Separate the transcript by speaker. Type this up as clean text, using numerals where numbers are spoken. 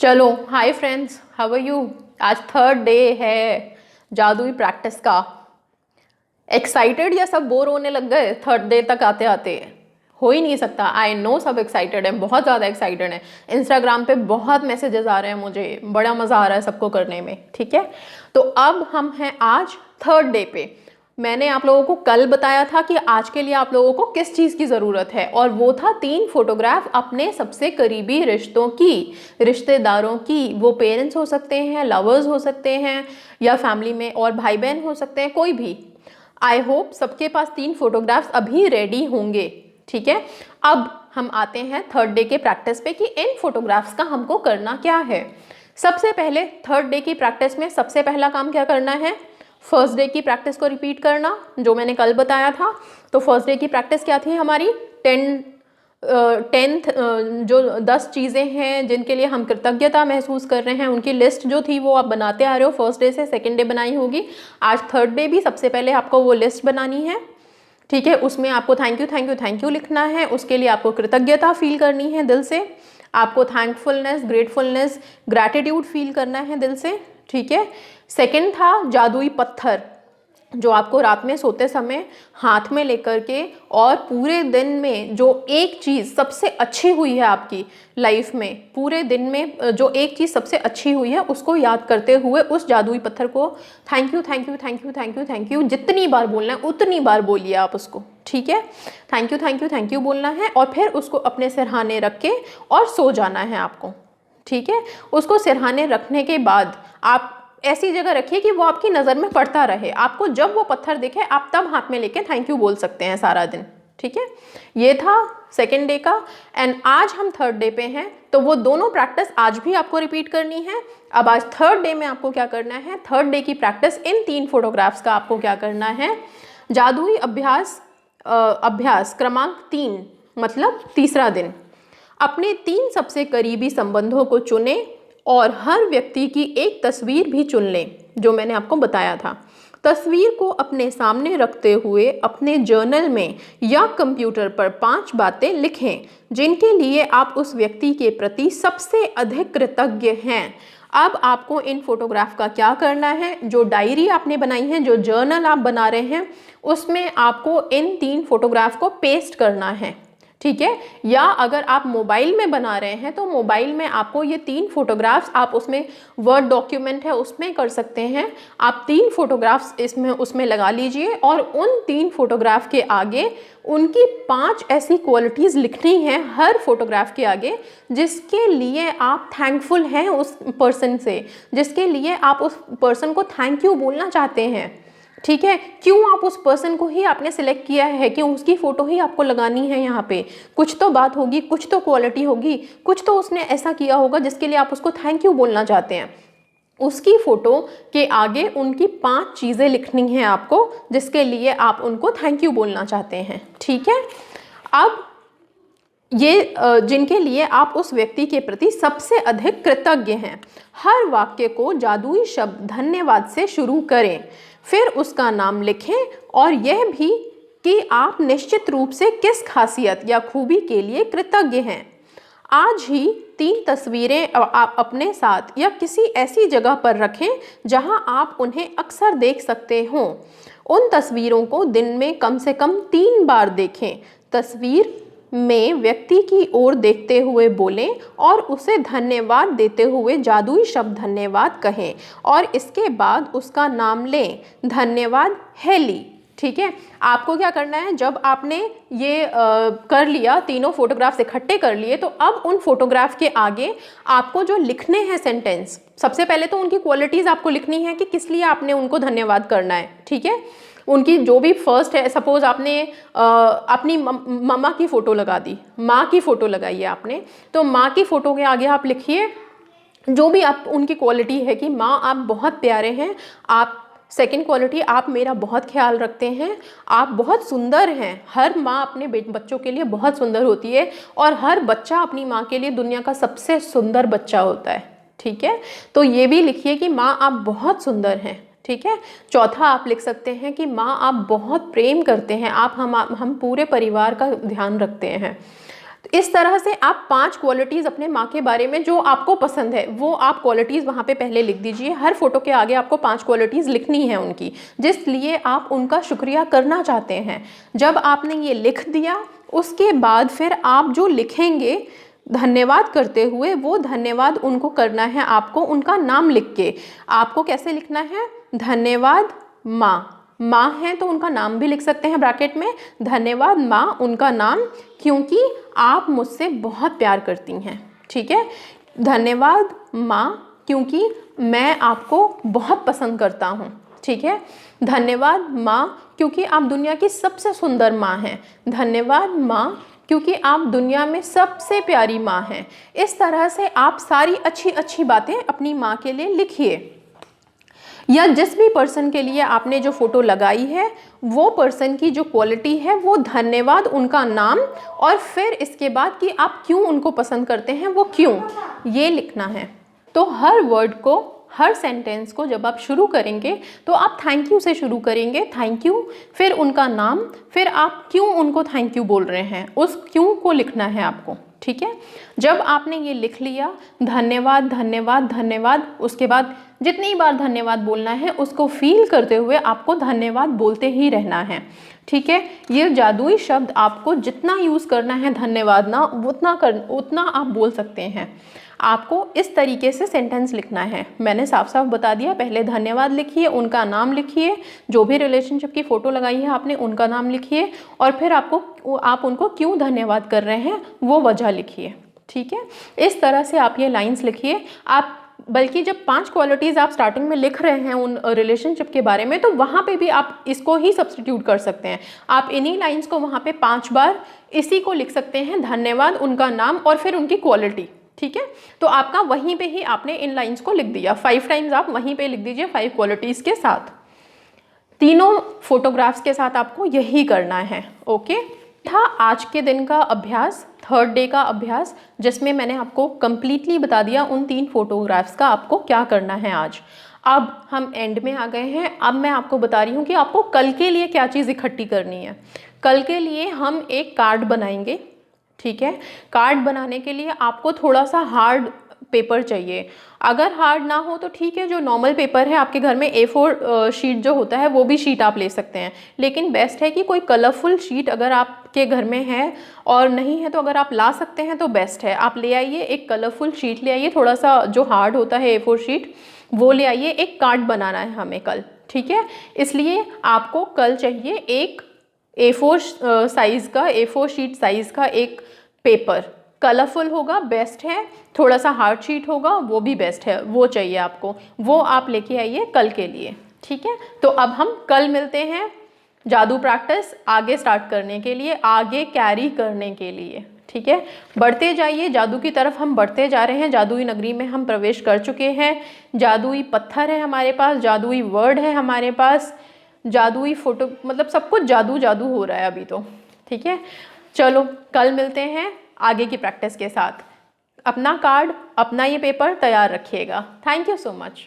Speaker 1: चलो hi friends, how are you. आज third day है जादुई प्रैक्टिस का। एक्साइटेड या सब बोर होने लग गए थर्ड डे तक आते आते? हो ही नहीं सकता। आई नो सब एक्साइटेड हैं, बहुत ज़्यादा एक्साइटेड हैं। इंस्टाग्राम पे बहुत मैसेजेस आ रहे हैं, मुझे बड़ा मज़ा आ रहा है सबको करने में। ठीक है, तो अब हम हैं आज थर्ड डे पे। मैंने आप लोगों को कल बताया था कि आज के लिए आप लोगों को किस चीज़ की ज़रूरत है, और वो था 3 फोटोग्राफ अपने सबसे करीबी रिश्तों की, रिश्तेदारों की। वो पेरेंट्स हो सकते हैं, लवर्स हो सकते हैं, या फैमिली में और भाई बहन हो सकते हैं, कोई भी। आई होप सबके पास 3 फोटोग्राफ्स अभी रेडी होंगे। ठीक है, अब हम आते हैं थर्ड डे के प्रैक्टिस पे कि इन फोटोग्राफ्स का हमको करना क्या है। सबसे पहले थर्ड डे की प्रैक्टिस में सबसे पहला काम क्या करना है, फर्स्ट डे की प्रैक्टिस को रिपीट करना, जो मैंने कल बताया था। तो फर्स्ट डे की प्रैक्टिस क्या थी हमारी, 10th जो 10 चीज़ें हैं जिनके लिए हम कृतज्ञता महसूस कर रहे हैं, उनकी लिस्ट जो थी वो आप बनाते आ रहे हो। फर्स्ट डे से सेकंड डे बनाई होगी, आज थर्ड डे भी सबसे पहले आपको वो लिस्ट बनानी है। ठीक है, उसमें आपको thank you thank you thank you लिखना है। उसके लिए आपको कृतज्ञता फील करनी है दिल से, आपको थैंकफुलनेस, ग्रेटफुलनेस, ग्रैटिट्यूड फील करना है दिल से। ठीक है, सेकंड था जादुई पत्थर, जो आपको रात में सोते समय हाथ में लेकर के, और पूरे दिन में जो एक चीज़ सबसे अच्छी हुई है आपकी लाइफ में, पूरे दिन में जो एक चीज़ सबसे अच्छी हुई है उसको याद करते हुए उस जादुई पत्थर को thank you thank you thank you thank you thank you जितनी बार बोलना है उतनी बार बोलिए आप उसको। ठीक है, thank you thank you thank you बोलना है, और फिर उसको अपने सिरहाने रख के और सो जाना है आपको। ठीक है, उसको सिरहाने रखने के बाद आप ऐसी जगह रखिए कि वो आपकी नज़र में पड़ता रहे। आपको जब वो पत्थर दिखे आप तब हाथ में लेके थैंक यू बोल सकते हैं सारा दिन। ठीक है, ये था सेकेंड डे का। एंड आज हम थर्ड डे पे हैं, तो वो दोनों प्रैक्टिस आज भी आपको रिपीट करनी है। अब आज थर्ड डे में आपको क्या करना है, थर्ड डे की प्रैक्टिस इन 3 फोटोग्राफ्स का आपको क्या करना है, जादुई अभ्यास क्रमांक 3, मतलब तीसरा दिन। अपने 3 सबसे करीबी संबंधों को चुनें और हर व्यक्ति की एक तस्वीर भी चुन लें, जो मैंने आपको बताया था। तस्वीर को अपने सामने रखते हुए अपने जर्नल में या कंप्यूटर पर 5 बातें लिखें जिनके लिए आप उस व्यक्ति के प्रति सबसे अधिक कृतज्ञ हैं। अब आपको इन फोटोग्राफ का क्या करना है, जो डायरी आपने बनाई है, जो जर्नल आप बना रहे हैं, उसमें आपको इन 3 फोटोग्राफ को पेस्ट करना है। ठीक है, या अगर आप मोबाइल में बना रहे हैं तो मोबाइल में आपको ये 3 फोटोग्राफ्स, आप उसमें वर्ड डॉक्यूमेंट है उसमें कर सकते हैं, आप 3 फोटोग्राफ्स उसमें लगा लीजिए, और उन 3 फोटोग्राफ के आगे उनकी 5 ऐसी क्वालिटीज़ लिखनी है हर फोटोग्राफ के आगे, जिसके लिए आप थैंकफुल हैं उस पर्सन से, जिसके लिए आप उस पर्सन को थैंक यू बोलना चाहते हैं। ठीक है, क्यों आप उस पर्सन को ही आपने सिलेक्ट किया है, क्यों उसकी फ़ोटो ही आपको लगानी है यहाँ पे, कुछ तो बात होगी, कुछ तो क्वालिटी होगी, कुछ तो उसने ऐसा किया होगा जिसके लिए आप उसको थैंक यू बोलना चाहते हैं। उसकी फ़ोटो के आगे उनकी 5 चीज़ें लिखनी हैं आपको, जिसके लिए आप उनको थैंक यू बोलना चाहते हैं। ठीक है, अब ये जिनके लिए आप उस व्यक्ति के प्रति सबसे अधिक कृतज्ञ हैं, हर वाक्य को जादुई शब्द धन्यवाद से शुरू करें, फिर उसका नाम लिखें, और यह भी कि आप निश्चित रूप से किस खासियत या खूबी के लिए कृतज्ञ हैं। आज ही 3 तस्वीरें आप अपने साथ या किसी ऐसी जगह पर रखें जहां आप उन्हें अक्सर देख सकते हों। उन तस्वीरों को दिन में कम से कम 3 बार देखें। तस्वीर में व्यक्ति की ओर देखते हुए बोलें और उसे धन्यवाद देते हुए जादुई शब्द धन्यवाद कहें, और इसके बाद उसका नाम लें, धन्यवाद हेली। ठीक है, आपको क्या करना है, जब आपने ये कर लिया, तीनों फोटोग्राफ्स इकट्ठे कर लिए, तो अब उन फोटोग्राफ के आगे आपको जो लिखने हैं सेंटेंस, सबसे पहले तो उनकी क्वालिटीज़ आपको लिखनी है कि किस लिए आपने उनको धन्यवाद करना है। ठीक है, उनकी जो भी फर्स्ट है, सपोज आपने अपनी मम्मा की फ़ोटो लगा दी, माँ की फ़ोटो लगाई है आपने, तो माँ की फ़ोटो के आगे आप लिखिए जो भी आप उनकी क्वालिटी है कि माँ आप बहुत प्यारे हैं, आप सेकंड क्वालिटी आप मेरा बहुत ख्याल रखते हैं, आप बहुत सुंदर हैं। हर माँ अपने बच्चों के लिए बहुत सुंदर होती है, और हर बच्चा अपनी माँ के लिए दुनिया का सबसे सुंदर बच्चा होता है। ठीक है, तो ये भी लिखिए कि माँ आप बहुत सुंदर हैं। ठीक है, चौथा आप लिख सकते हैं कि माँ आप बहुत प्रेम करते हैं, आप हम पूरे परिवार का ध्यान रखते हैं। तो इस तरह से आप 5 क्वालिटीज़ अपने माँ के बारे में जो आपको पसंद है वो आप क्वालिटीज़ वहाँ पे पहले लिख दीजिए। हर फोटो के आगे आपको 5 क्वालिटीज़ लिखनी है उनकी, जिस लिए आप उनका शुक्रिया करना चाहते हैं। जब आपने ये लिख दिया, उसके बाद फिर आप जो लिखेंगे धन्यवाद करते हुए, वो धन्यवाद उनको करना है आपको उनका नाम लिख के। आपको कैसे लिखना है? धन्यवाद माँ, माँ हैं तो उनका नाम भी लिख सकते हैं ब्रैकेट में, धन्यवाद माँ उनका नाम, क्योंकि आप मुझसे बहुत प्यार करती हैं। ठीक है, धन्यवाद माँ क्योंकि मैं आपको बहुत पसंद करता हूँ। ठीक है, धन्यवाद माँ क्योंकि आप दुनिया की सबसे सुंदर माँ हैं। धन्यवाद माँ क्योंकि आप दुनिया में सबसे प्यारी माँ हैं। इस तरह से आप सारी अच्छी अच्छी बातें अपनी माँ के लिए लिखिए। या जिस भी पर्सन के लिए आपने जो फ़ोटो लगाई है वो पर्सन की जो क्वालिटी है वो धन्यवाद उनका नाम, और फिर इसके बाद कि आप क्यों उनको पसंद करते हैं वो क्यों, ये लिखना है। तो हर वर्ड को, हर सेंटेंस को जब आप शुरू करेंगे तो आप थैंक यू से शुरू करेंगे, थैंक यू, फिर उनका नाम, फिर आप क्यों उनको थैंक यू बोल रहे हैं, उस क्यों को लिखना है आपको। ठीक है, जब आपने ये लिख लिया धन्यवाद धन्यवाद धन्यवाद, उसके बाद जितनी बार धन्यवाद बोलना है उसको फील करते हुए आपको धन्यवाद बोलते ही रहना है। ठीक है, ये जादुई शब्द आपको जितना यूज़ करना है धन्यवाद ना, उतना आप बोल सकते हैं। आपको इस तरीके से सेंटेंस लिखना है। मैंने साफ साफ बता दिया, पहले धन्यवाद लिखिए, उनका नाम लिखिए, जो भी रिलेशनशिप की फ़ोटो लगाई है आपने उनका नाम लिखिए, और फिर आप उनको क्यों धन्यवाद कर रहे हैं वो वजह लिखिए। ठीक है, इस तरह से आप ये लाइन्स लिखिए। आप बल्कि जब 5 क्वालिटीज़ आप स्टार्टिंग में लिख रहे हैं उन रिलेशनशिप के बारे में, तो वहाँ पे भी आप इसको ही सब्स्टिट्यूट कर सकते हैं। आप इन्हीं लाइन्स को वहाँ पे 5 बार इसी को लिख सकते हैं, धन्यवाद, उनका नाम और फिर उनकी क्वालिटी। ठीक है, तो आपका वहीं पे ही आपने इन लाइन्स को लिख दिया। 5 टाइम्स आप वहीं पे लिख दीजिए 5 क्वालिटीज़ के साथ। तीनों फोटोग्राफ्स के साथ आपको यही करना है। ओके, था आज के दिन का अभ्यास, 3rd डे का अभ्यास, जिसमें मैंने आपको कंप्लीटली बता दिया उन 3 फोटोग्राफ्स का आपको क्या करना है आज। अब हम एंड में आ गए हैं। अब मैं आपको बता रही हूँ कि आपको कल के लिए क्या चीज़ इकट्ठी करनी है। कल के लिए हम एक कार्ड बनाएंगे। ठीक है, कार्ड बनाने के लिए आपको थोड़ा सा हार्ड पेपर चाहिए। अगर हार्ड ना हो तो ठीक है, जो नॉर्मल पेपर है आपके घर में A4 शीट जो होता है वो भी शीट आप ले सकते हैं, लेकिन बेस्ट है कि कोई कलरफुल शीट अगर आपके घर में है, और नहीं है तो अगर आप ला सकते हैं तो बेस्ट है, आप ले आइए, एक कलरफुल शीट ले आइए, थोड़ा सा जो हार्ड होता है A4 शीट वो ले आइए। एक कार्ड बनाना है हमें कल। ठीक है, इसलिए आपको कल चाहिए एक A4 साइज़ का, A4 शीट साइज़ का एक पेपर, कलरफुल होगा बेस्ट है, थोड़ा सा हार्ड शीट होगा वो भी बेस्ट है, वो चाहिए आपको, वो आप लेके आइए कल के लिए। ठीक है, तो अब हम कल मिलते हैं जादू प्रैक्टिस आगे स्टार्ट करने के लिए, आगे कैरी करने के लिए। ठीक है, बढ़ते जाइए, जादू की तरफ हम बढ़ते जा रहे हैं। जादुई नगरी में हम प्रवेश कर चुके हैं। जादुई पत्थर है हमारे पास, जादुई वर्ड है हमारे पास, जादुई फोटो, मतलब सब कुछ जादू जादू हो रहा है अभी तो। ठीक है, चलो कल मिलते हैं आगे की प्रैक्टिस के साथ। अपना कार्ड, अपना ये पेपर तैयार रखिएगा। Thank you so much.